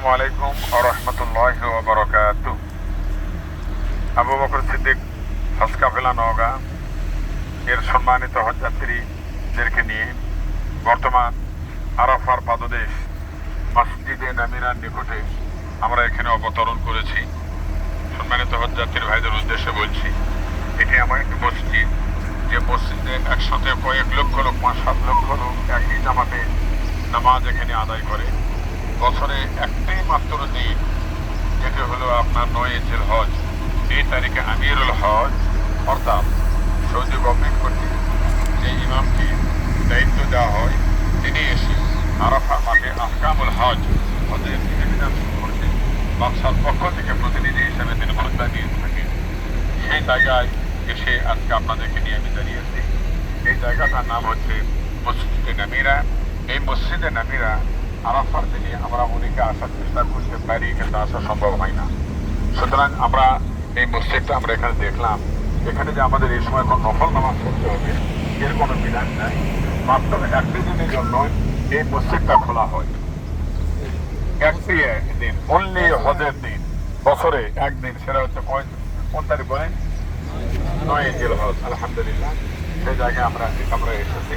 আসসালামু আলাইকুম ওয়া রাহমাতুল্লাহি ওয়া বারাকাতুহু। আবু বকর সিদ্দিক হজ কাফেলা নওগাঁ এর সম্মানিত হজযাত্রীদেরকে নিয়ে বর্তমান আরাফার পাদদেশ মসজিদে নামিরার নিকটে আমরা এখানে অবতরণ করেছি। সম্মানিত হজযাত্রী ভাইদের উদ্দেশ্যে বলছি, এটি আমার একটি মসজিদ, যে মসজিদে একসাথে কয়েক লক্ষ লোক, 5-7 লক্ষ লোক একই জামাতে নামাজ এখানে আদায় করে। বছরে একটাই মাত্র দিন, যেটি হলো আপনার 9 জিলহজ। এই তারিখে আমিরুল হজ অর্থাৎ সৌদি গভর্নমেন্ট কর্তৃক যে ইমামকে দায়িত্ব দেওয়া হয়, তিনি এসে আরাফা মাঠে আহকামুল হজ, হজের বিধিবিধান সম্পর্কে বাদশার পক্ষ থেকে প্রতিনিধি হিসেবে তিনি খুতবা দিয়ে থাকেন। সেই জায়গায় এসে আজকে আপনাদেরকে নিয়ে আমি দাঁড়িয়েছি। এই জায়গাটার নাম হচ্ছে মসজিদে নামিরা। এই মসজিদে নামিরা আরাফার দিনে আমরা অনেকে আসার চেষ্টা করতে পারি, কিন্তু আসা সম্ভব হয় না। সুতরাং আমরা এই মসজিদটা আমরা এখানে দেখলাম। এখানে যে আমাদের এই সময় কোনো নফল নামাজ পড়তে হবে এর কোনো বিধান নাই। মাত্র একটি দিনের জন্য এই মসজিদটা খোলা হয়। একটি দিন, অনলি হজের দিন, বছরে একদিন, সেটা হচ্ছে কোন তারিখ বলেন? 9 জিলহজ। আলহামদুলিল্লাহ, সেই জায়গায় আমরা এসেছি।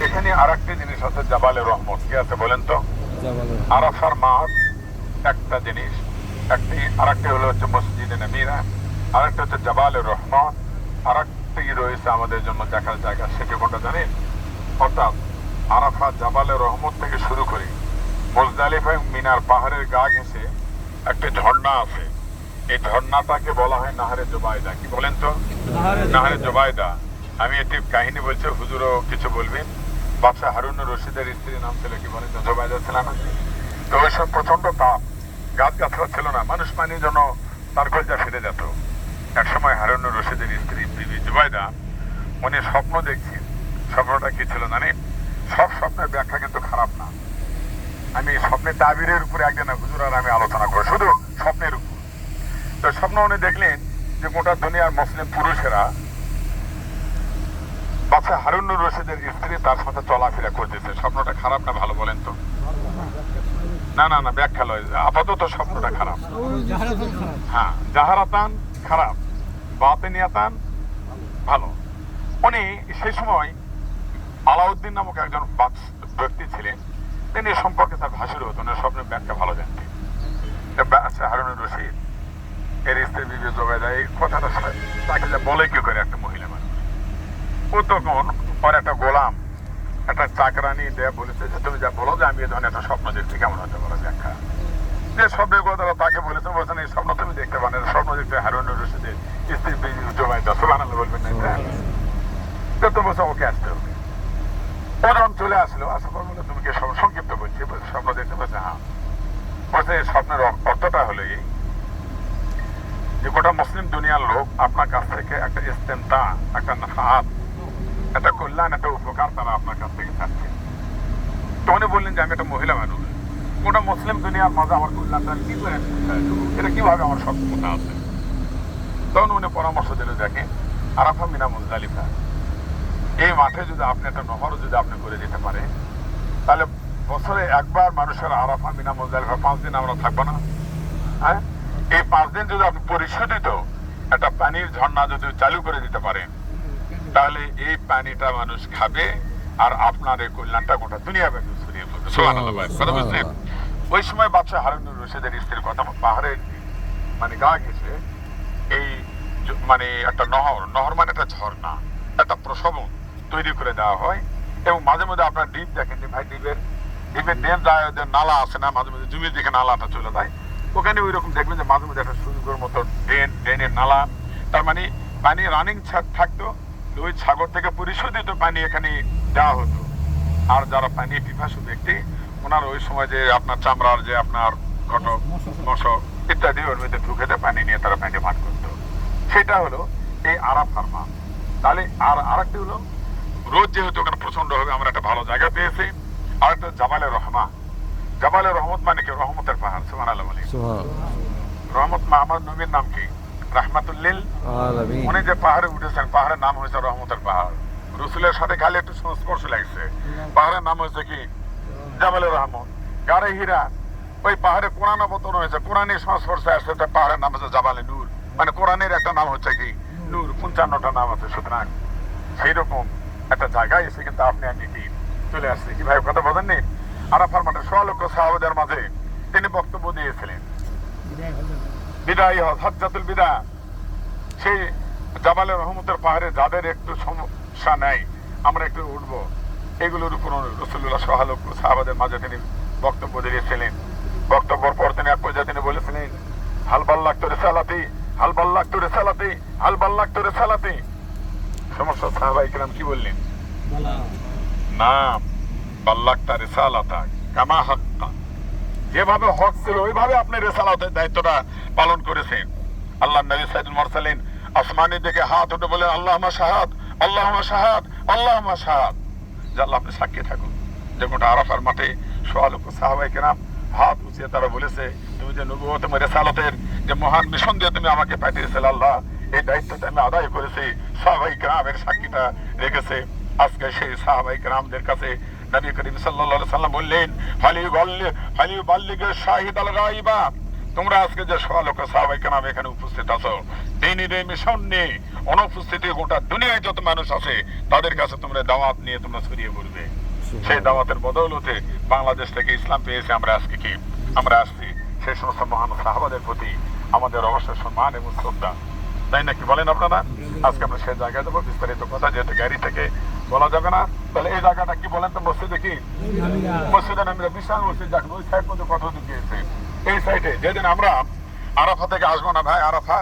এখানে আর একটি জিনিস আছে, জাবালে রহমত। কি আছে বলেন তো? আরাফার মাঠ একটা জিনিস, আরেকটি হলো হচ্ছে মসজিদে নামিরা, আরেকটা হচ্ছে জাবালে রহমত, আরেকটি রয়েছে আমাদের জন্য দেখার জায়গা। সেটি কোনটা জানেন? অর্থাৎ আরাফা জাবালে রহমত থেকে শুরু করে মুজদালিফা মিনার পাহাড়ের গা ঘেঁষে একটা ঝর্ণা আছে। এই ঝর্ণাটাকে বলা হয় নাহারে জুবাইদা। কি বলেন তো? নাহারে জুবাইদা। আমি একটি কাহিনী বলছি, হুজুরও কিছু বলবেন। বাদশাহ হারুনুর রশিদের স্ত্রীর নাম ছিল, কি বলেন তো, জুবাইদা ছিল না? তো ওই সব প্রচন্ড তাপ, গাছগাছরা ছিল না, মানুষ পানির জন্য তার কলজা ফিরে যেত। এক সময় হারুনুর রশিদের স্ত্রী বিবি জুবাইদা, উনি স্বপ্ন দেখছেন। স্বপ্নটা কি ছিল জানেন? সব স্বপ্নের ব্যাখ্যা কিন্তু খারাপ না। আমি স্বপ্নের তাবিরের উপরে একদিন হুজুর আর আমি আলোচনা করি, শুধু স্বপ্নের উপর। তো স্বপ্ন উনি দেখলেন যে গোটা দুনিয়ার মুসলিম পুরুষেরা বাদশাহ হারুনুর রশিদের স্ত্রী তার সাথে চলাফেরা করতেছে। স্বপ্নটা খারাপ না ভালো বলেন তো? না না না, ব্যাখ্যা লয়, আপাতত স্বপ্নটা খারাপ। হ্যাঁ, জাহারাতান খারাপ, বাতিনিয়াতান ভালো। উনি সেই সময় আলাউদ্দিন নামক একজন ব্যক্তি ছিলেন, তিনি সম্পর্কে তার ভাসুর হতো না, স্বপ্নের ব্যাখ্যা ভালো জানতেন। হারুনুর রশিদ এর স্ত্রী বিবি জুবাইদা এই কথাটা তাকে বলে কি করে একটা মহিলা মানুষ। ও তখন ওর একটা গোলাম, একটা চাকরানি দেয়া বলেছে যে তুমি যা বলো যে আমি এই ধরনের একটা স্বপ্ন দেখছি, কেমন হতে পারো ব্যাখ্যা। যে স্বপ্নের কথা তাকে বলেছেন, বলছেন এই স্বপ্ন তুমি দেখতে পারো না, স্বপ্ন দেখতে হারুনুর রশিদের স্ত্রী বিবি জুবাইদা। সুবহানাল্লাহ বলবেন না? তো বলছে ওকে আসতে হবে। ও যখন চলে আসলো, আসার পর বলে তুমি কি সংক্ষিপ্ত বলছি, স্বপ্ন দেখতে পাচ্ছে? হ্যাঁ। বলছে স্বপ্নের অর্থটা হলো এই যে গোটা মুসলিম দুনিয়ার লোক আপনার কাছ থেকে একটা ইস্তেমতা, একটা হাত, একটা কল্যাণ, একটা উপকার তারা আপনার কাছ থেকে চাচ্ছে। তো উনি বললেন যে আমি একটা মহিলা মানুষ, গোটা মুসলিম দুনিয়ার মাঝে আমার কল্যাণটা কি করে, এটা কিভাবে আমার সক্ষমতা আছে। তখন উনি পরামর্শ দিলে, দেখেন আরাফা মিনা মুজদালিফা, এই মাঠে যদি আপনি একটা নহর যদি আপনি করে দিতে পারেন, তাহলে বছরে একবার মানুষের আরাফা মিনা মুজদালিফা 5 দিন আমরা থাকবো না? হ্যাঁ, এই 5 দিন যদি আপনি পরিশোধিত একটা পানির ঝর্ণা যদি চালু করে দিতে পারেন, তাহলে এই পানিটা মানুষ খাবে আর আপনার এই কল্যাণটা গোটা দুনিয়া ব্যাপী ছড়িয়ে পড়বে। সুবহানাল্লাহ। কথা বুঝলেন? ওই সময় বাদশাহ হারুনুর রশিদের স্ত্রীর কথা, পাহাড়ের মানে গা ঘেঁষে এই মানে একটা নহর মানে একটা ঝর্ণা, একটা প্রসবন তৈরি করে দেওয়া হয়। এবং মাঝে মধ্যে আপনার দ্বীপ দেখেন যে ভাই, দ্বীপের নালা আছে না, মাঝে মধ্যে জমির দিকে নালাটা চলে যায়, ওখানে ওই রকম দেখবেন যে মাঝে মধ্যে একটা সুন্দর মতো ড্রেনের নালা, তার মানে পানি রানিং থাকতো। ওই সাগর থেকে পরিশোধিত পানি এখানে দেওয়া হতো। আর যারা পানি পিপাসু ব্যক্তি, ওনার ওই সময় যে আপনার চামড়ার যে আপনার ঘটক, মশক ইত্যাদি ওর মধ্যে ঢুকে পানি নিয়ে তারা পানি পান করতো। সেটা হলো এই আরাফার মাঠ। তাহলে আরেকটি হলো, রোদ যেহেতু ওখানে প্রচন্ড হবে, আমরা একটা ভালো জায়গা পেয়েছি। আর একটা জাবালে রহমা। জাবালে রহমত মানে কি? রহমতের পাহাড়। সুবহানাল্লাহ বলি। রহমত আমার নবীর নাম কি? রাহমাতুল-লিল আলামিন। উনি যে পাহাড়ে উঠেছেন, পাহাড়ের নাম হয়েছে রহমতের পাহাড়। রসুলের সাথে খালি একটু সংস্পর্শ লাগছে, পাহাড়ের নাম হয়েছে কি? জাবালে রহমত। গারে হীরা ওই পাহাড়ে কোরআন অবতরণ হয়েছে, কোরআনের সংস্পর্শে আসছে, পাহাড়ের নাম হচ্ছে জাবালে নূর, মানে কোরআনের একটা নাম হচ্ছে কি নূর, 55টা নাম আছে। সুতরাং সেই রকম একটা জায়গায় এসে কিন্তু আপনি আমি কি চলে আসছি। কি ভাই কথা বলেননি? আরাফার মাঠে 100 লক্ষ সাহাবাদের মাঝে তিনি বক্তব্য দিয়েছিলেন, বিদায় হজ, হজ্জাতুল বিদা। সেই জাবালে রহমতের পাহাড়ে যাদের একটু সমস্যা নেই, আমরা একটু উঠবো, এগুলোর উপর রাসূলুল্লাহ 100 লক্ষ সাহাবাদের মাঝে তিনি বক্তব্য দিয়েছিলেন। বক্তব্যের পর তিনি এক পর্যায়ে তিনি বলেছিলেন, হাল বাল্লাগতু রিসালাতি, হাল বাল্লাগতু রিসালাতি, হাল বাল্লাগতু রিসালাতি। সমস্ত সাহাবায়ে কেরাম কি বললেন? না, বাল্লাগতা রিসালাতা কামা হাক্কা, যেভাবে হক ছিল ওইভাবে আপনি রিসালাতের দায়িত্বটা পালন করেছেন। আল্লাহ নবী সাইয়্যিদুল মুরসালিন আসমানে দেখে হাত উঠে বলে, আল্লাহুম্মা শাহাদ, আল্লাহুম্মা শাহাদ, আল্লাহুম্মা শাহাদ, যে আল্লাহ আপনি সাক্ষী থাকুন। যেমনটা আরাফার মাঠে 100 লক্ষ সাহাবায়ে কেরাম হাত উঁচিয়ে তারা বলেছে, তুমি যে নবুয়ত এবং রিসালাতের যে মহান মিশন দিয়ে তুমি আমাকে পাঠিয়েছিলে আল্লাহ, এই দায়িত্বটা আমি আদায় করেছি। সাহাবায়ে কেরামের সাক্ষীটা রেখেছে। আজকে সেই সাহাবায়ে কেরামদের কাছে নবী করিম সাল্লাল্লাহু আলাইহি সাল্লাম বললেন, ফালিউবাল্লিগ শাহিদ আল গায়বা, তোমরা আজকে যে 100 লক্ষ সাহাবায়ে কেরাম এখানে উপস্থিত আছো, দ্বীনের এই মিশন নিয়ে অনুপস্থিত গোটা দুনিয়ায় যত মানুষ আছে তাদের কাছে তোমরা দাওয়াত নিয়ে তোমরা ছড়িয়ে পড়বে। সেই দাওয়াতের বদৌলতে বাংলাদেশ থেকে ইসলাম পেয়েছে। আমরা আজকে কি আমরা আসছি, সেই সমস্ত মহান সাহাবাদের প্রতি আমাদের অবশ্যই সম্মান এবং শ্রদ্ধা, তাই নাকি বলেন আপনারা? আজকে আমরা সেই জায়গায় যাবো, বিস্তারিত কথা যেহেতু গাড়ি থেকে বলা যাবে না। তাহলে এই জায়গাটা কি বলেন তো? মসজিদে কি? মসজিদে নামিরা, বিশাল মসজিদ, দেখেন ওই সাইড মধ্যে কত ঢুকিয়েছে। এই সাইডে যেদিন আমরা আরাফা থেকে আসবো না ভাই, আরাফা